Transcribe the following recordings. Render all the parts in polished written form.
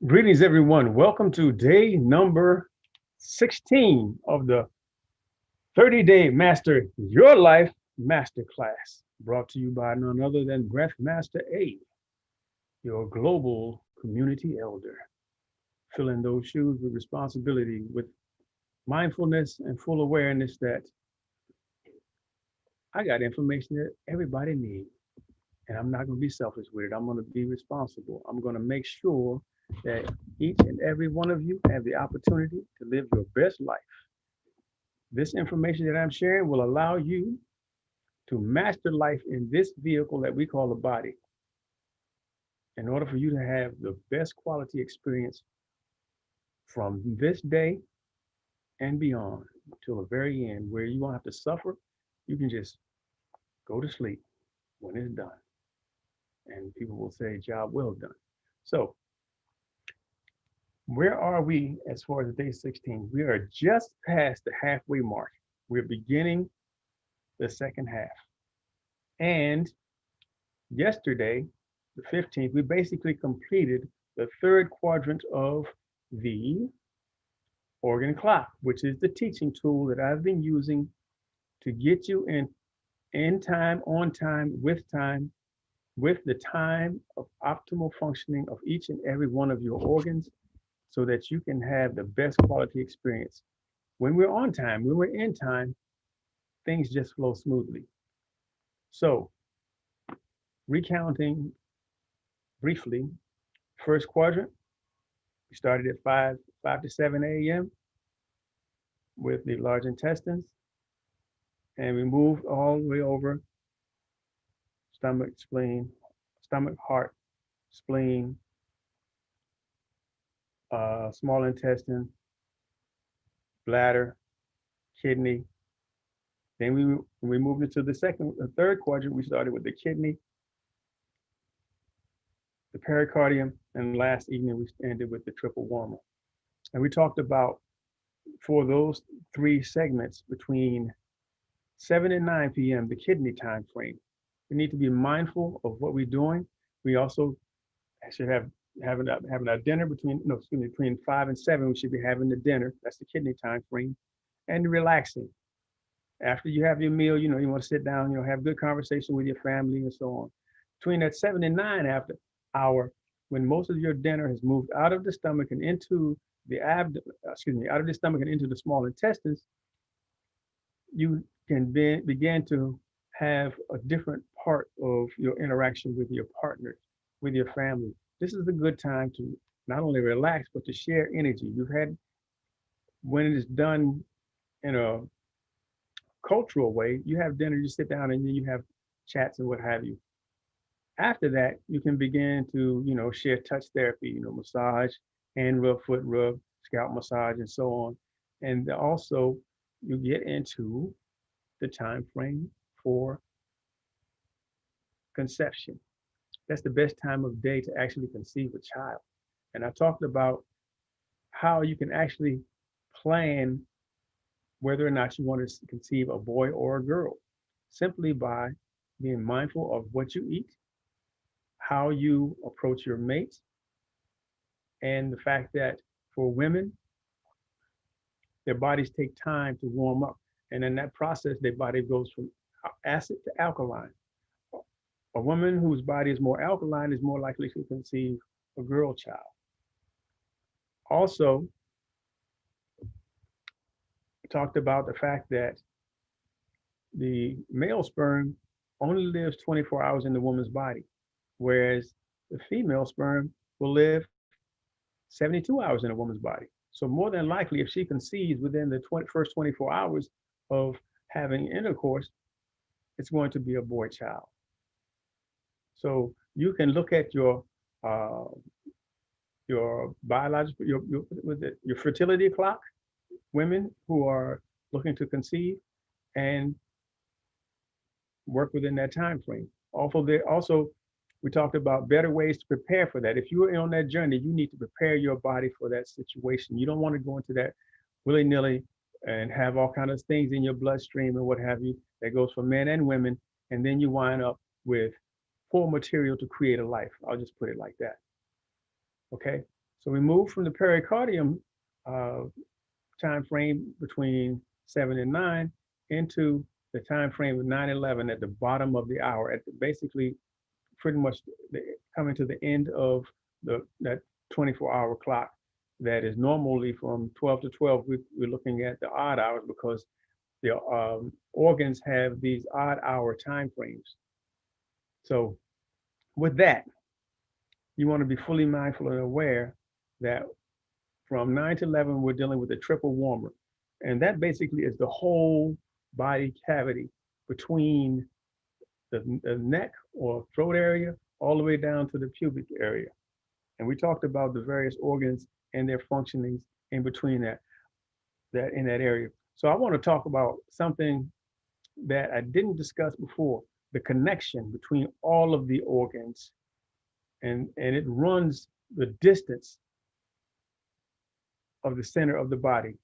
Greetings, everyone. Welcome to day number 16 of the 30-Day Master Your Life Masterclass, brought to you by none other than Breath Master A, your global community elder, filling those shoes with responsibility, with mindfulness and full awareness that I got information that everybody needs. And I'm not going to be selfish with it. I'm going to be responsible. I'm going to make sure that each and every one of you have the opportunity to live your best life. This information that I'm sharing will allow you to master life in this vehicle that we call the body in order for you to have the best quality experience from this day and beyond till the very end, where you won't have to suffer. You can just go to sleep when it's done. And people will say, job well done. So, where are we as far as day 16? We are just past the halfway mark. We're beginning the second half. And yesterday, the 15th, we basically completed the third quadrant of the organ clock, which is the teaching tool that I've been using to get you in time, on time, with the time of optimal functioning of each and every one of your organs so that you can have the best quality experience. When we're on time, when we're in time, things just flow smoothly. So, recounting briefly, first quadrant, we started at 5 to 7 a.m. with the large intestines, and we moved all the way over stomach, spleen, stomach, heart, spleen, small intestine, bladder, kidney. Then we moved into the third quadrant. We started with the kidney, the pericardium, and last evening we ended with the triple warmer. And we talked about for those three segments between 7 and 9 p.m. the kidney time frame. We need to be mindful of what we're doing. We also should having our dinner between 5 and 7. We should be having the dinner. That's the kidney time frame, and relaxing. After you have your meal, you want to sit down, have good conversation with your family and so on. Between that 7 and 9 after hour, when most of your dinner has moved out of the stomach and into the out of the stomach and into the small intestines, you can begin to have a different part of your interaction with your partner, with your family. This is a good time to not only relax, but to share energy. When it is done in a cultural way, you have dinner, you sit down, and then you have chats and what have you. After that, you can begin to, share touch therapy, massage, hand rub, foot rub, scalp massage, and so on. And also, you get into the time frame for conception. That's the best time of day to actually conceive a child. And I talked about how you can actually plan whether or not you want to conceive a boy or a girl simply by being mindful of what you eat, how you approach your mate, and the fact that for women, their bodies take time to warm up. And in that process, their body goes from acid to alkaline. A woman whose body is more alkaline is more likely to conceive a girl child. Also, we talked about the fact that the male sperm only lives 24 hours in the woman's body, whereas the female sperm will live 72 hours in a woman's body. So more than likely, if she conceives within the first 24 hours of having intercourse, it's going to be a boy child. So you can look at your biological your fertility clock, women who are looking to conceive, and work within that time frame. Also, we talked about better ways to prepare for that. If you are on that journey, you need to prepare your body for that situation. You don't want to go into that willy-nilly and have all kinds of things in your bloodstream and what have you that goes for men and women, and then you wind up with poor material to create a life. I'll just put it like that. Okay. So we move from the pericardium time frame between 7 and 9 into the time frame of 9-11 at the bottom of the hour, at basically pretty much coming to the end of that 24-hour clock that is normally from 12 to 12. We're looking at the odd hours because the organs have these odd hour time frames. So with that, you want to be fully mindful and aware that from 9 to 11, we're dealing with a triple warmer. And that basically is the whole body cavity between the neck or throat area all the way down to the pubic area. And we talked about the various organs and their functionings in between that in that area. So I want to talk about something that I didn't discuss before, the connection between all of the organs, and it runs the distance of the center of the body.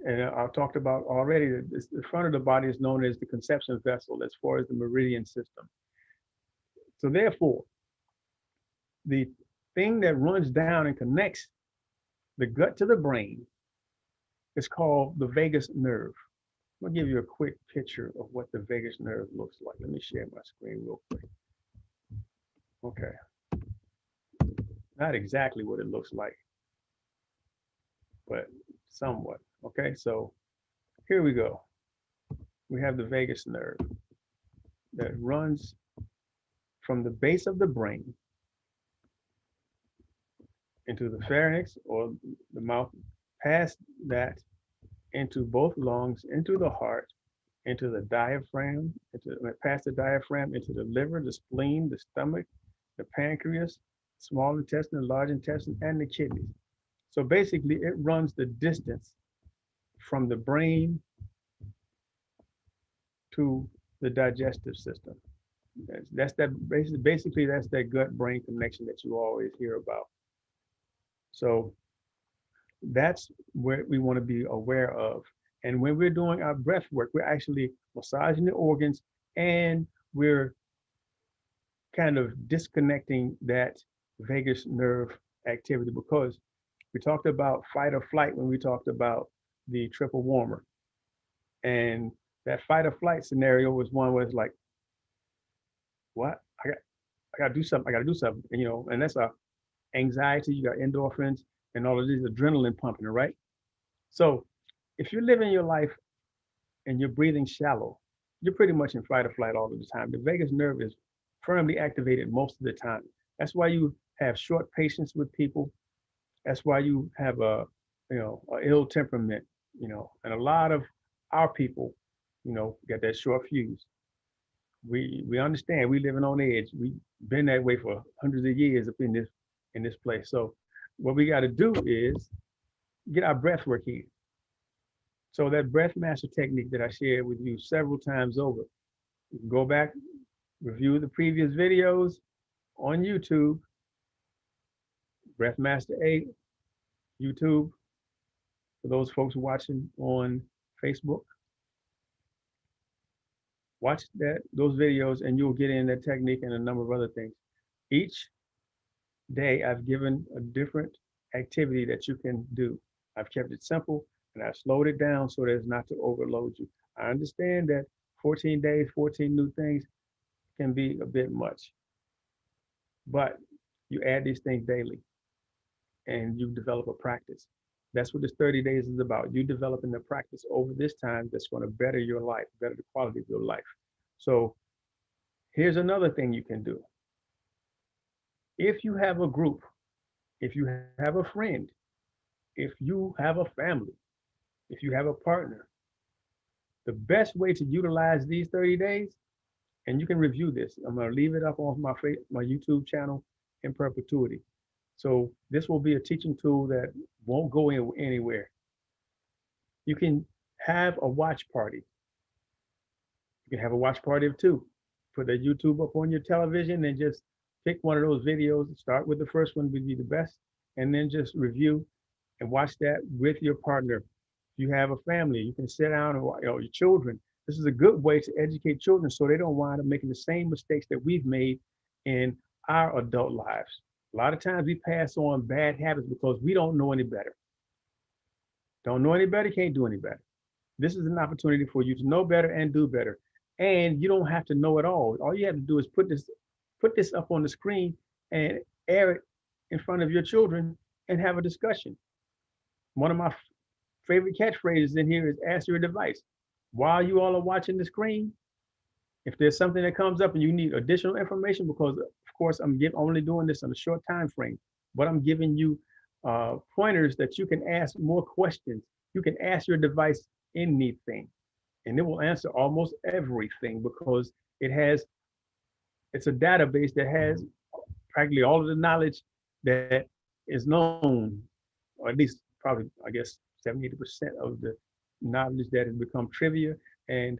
And I've talked about already that the front of the body is known as the conception vessel as far as the meridian system. So therefore, the thing that runs down and connects the gut to the brain is called the vagus nerve. I'm gonna give you a quick picture of what the vagus nerve looks like. Let me share my screen real quick. Okay. Not exactly what it looks like, but somewhat. Okay, so here we go. We have the vagus nerve that runs from the base of the brain into the pharynx or the mouth, past that into both lungs, into the heart, into the diaphragm, past the diaphragm, into the liver, the spleen, the stomach, the pancreas, small intestine, large intestine, and the kidneys. So basically, it runs the distance from the brain to the digestive system. That's that basically that's that gut-brain connection that you always hear about. So that's what we want to be aware of. And when we're doing our breath work, we're actually massaging the organs and we're kind of disconnecting that vagus nerve activity, because we talked about fight or flight when we talked about the triple warmer. And that fight or flight scenario was one where it's like, what? I gotta do something. I gotta do something. And, and that's anxiety. You got endorphins and all of these adrenaline pumping, right? So if you're living your life and you're breathing shallow, you're pretty much in fight or flight all of the time. The vagus nerve is firmly activated most of the time. That's why you have short patience with people. That's why you have a ill temperament, and a lot of our people, got that short fuse. We understand we living on edge. We've been that way for hundreds of years up in this place. So what we got to do is get our breath work in. So that breath master technique that I shared with you several times over, you can go back, review the previous videos on YouTube, Breath Master 8, YouTube, for those folks watching on Facebook. Watch those videos and you'll get in that technique and a number of other things. Each day I've given a different activity that you can do. I've kept it simple and I've slowed it down so that it's not to overload you. I understand that 14 days, 14 new things can be a bit much, but you add these things daily and you develop a practice. That's what this 30 days is about. You developing the practice over this time that's going to better your life, better the quality of your life. So here's another thing you can do. If you have a group, if you have a friend, if you have a family, if you have a partner, the best way to utilize these 30 days, and you can review this, I'm going to leave it up on my YouTube channel in perpetuity. So this will be a teaching tool that won't go anywhere. You can have a watch party. You can have a watch party of 2. Put that YouTube up on your television and just pick one of those videos. Start with the first one, would be the best, and then just review and watch that with your partner. If you have a family, you can sit down and watch, your children. This is a good way to educate children so they don't wind up making the same mistakes that we've made in our adult lives. A lot of times we pass on bad habits because we don't know any better. Don't know any better, can't do any better. This is an opportunity for you to know better and do better. And you don't have to know it all. All you have to do is put this up on the screen and air it in front of your children and have a discussion. One of my favorite catchphrases in here is ask your device. While you all are watching the screen, if there's something that comes up and you need additional information, because of course only doing this on a short time frame, but I'm giving you pointers that you can ask more questions. You can ask your device anything, and it will answer almost everything because it's a database that has practically all of the knowledge that is known, or at least probably, I guess, 70-80% of the knowledge that has become trivia, and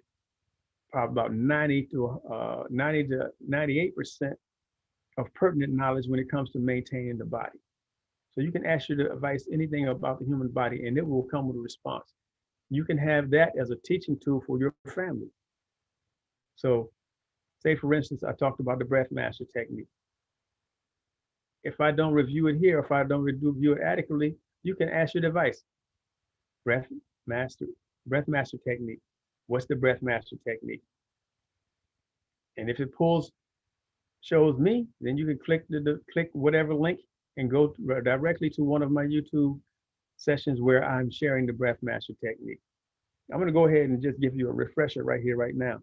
probably about 90 to 98% of pertinent knowledge when it comes to maintaining the body. So you can ask your device anything about the human body and it will come with a response. You can have that as a teaching tool for your family. So say, for instance, I talked about the breath master technique. If I don't review it here, if I don't review it adequately, you can ask your device, breath master technique. What's the breath master technique? And if it shows me, then you can click whatever link and go directly to one of my YouTube sessions where I'm sharing the breath master technique. I'm going to go ahead and just give you a refresher right here, right now.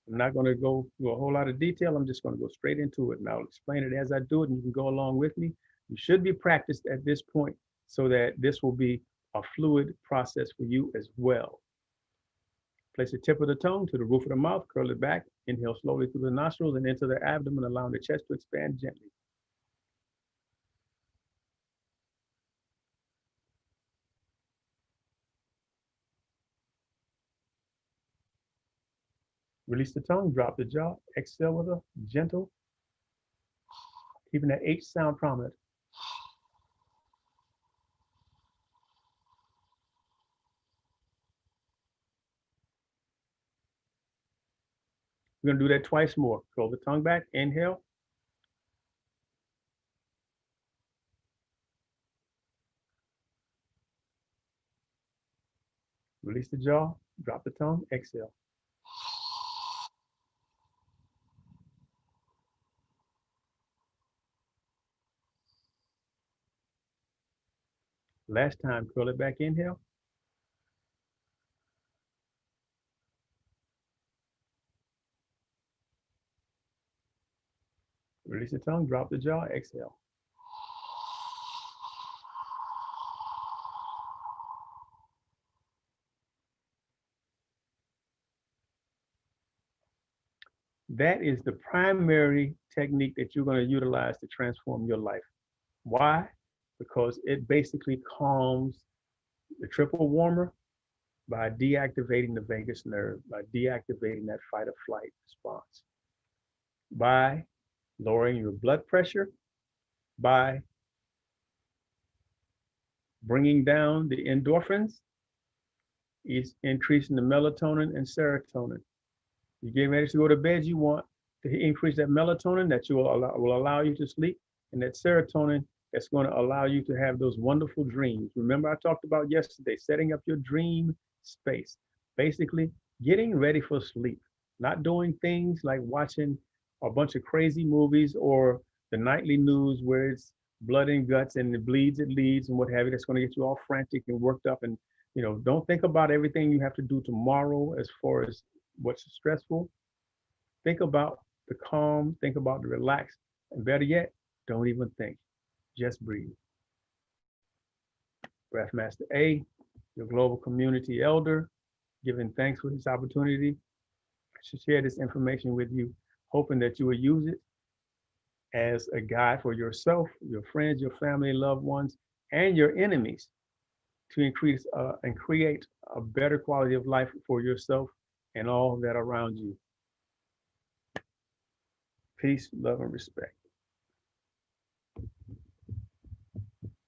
I'm not going to go through a whole lot of detail. I'm just going to go straight into it, and I'll explain it as I do it, and you can go along with me. You should be practiced at this point so that this will be a fluid process for you as well. Place the tip of the tongue to the roof of the mouth, curl it back, inhale slowly through the nostrils and into the abdomen, allowing the chest to expand gently. Release the tongue, drop the jaw, exhale with a gentle, keeping that H sound prominent. We're going to do that twice more. Curl the tongue back, inhale. Release the jaw, drop the tongue, exhale. Last time, curl it back, inhale. Release the tongue, drop the jaw, exhale. That is the primary technique that you're going to utilize to transform your life. Why? Because it basically calms the triple warmer by deactivating the vagus nerve, by deactivating that fight or flight response, by lowering your blood pressure, by bringing down the endorphins, is increasing the melatonin and serotonin. You get ready to go to bed, you want to increase that melatonin that will allow you to sleep, and that serotonin that's going to allow you to have those wonderful dreams. Remember, I talked about yesterday, setting up your dream space. Basically, getting ready for sleep, not doing things like watching a bunch of crazy movies or the nightly news where it's blood and guts and it bleeds, it leads, and what have you. That's going to get you all frantic and worked up. And, don't think about everything you have to do tomorrow as far as what's stressful. Think about the calm, think about the relaxed, and better yet, don't even think. Just breathe. Breathmaster A, your global community elder, giving thanks for this opportunity to share this information with you, hoping that you will use it as a guide for yourself, your friends, your family, loved ones, and your enemies to increase and create a better quality of life for yourself and all that around you. Peace, love, and respect.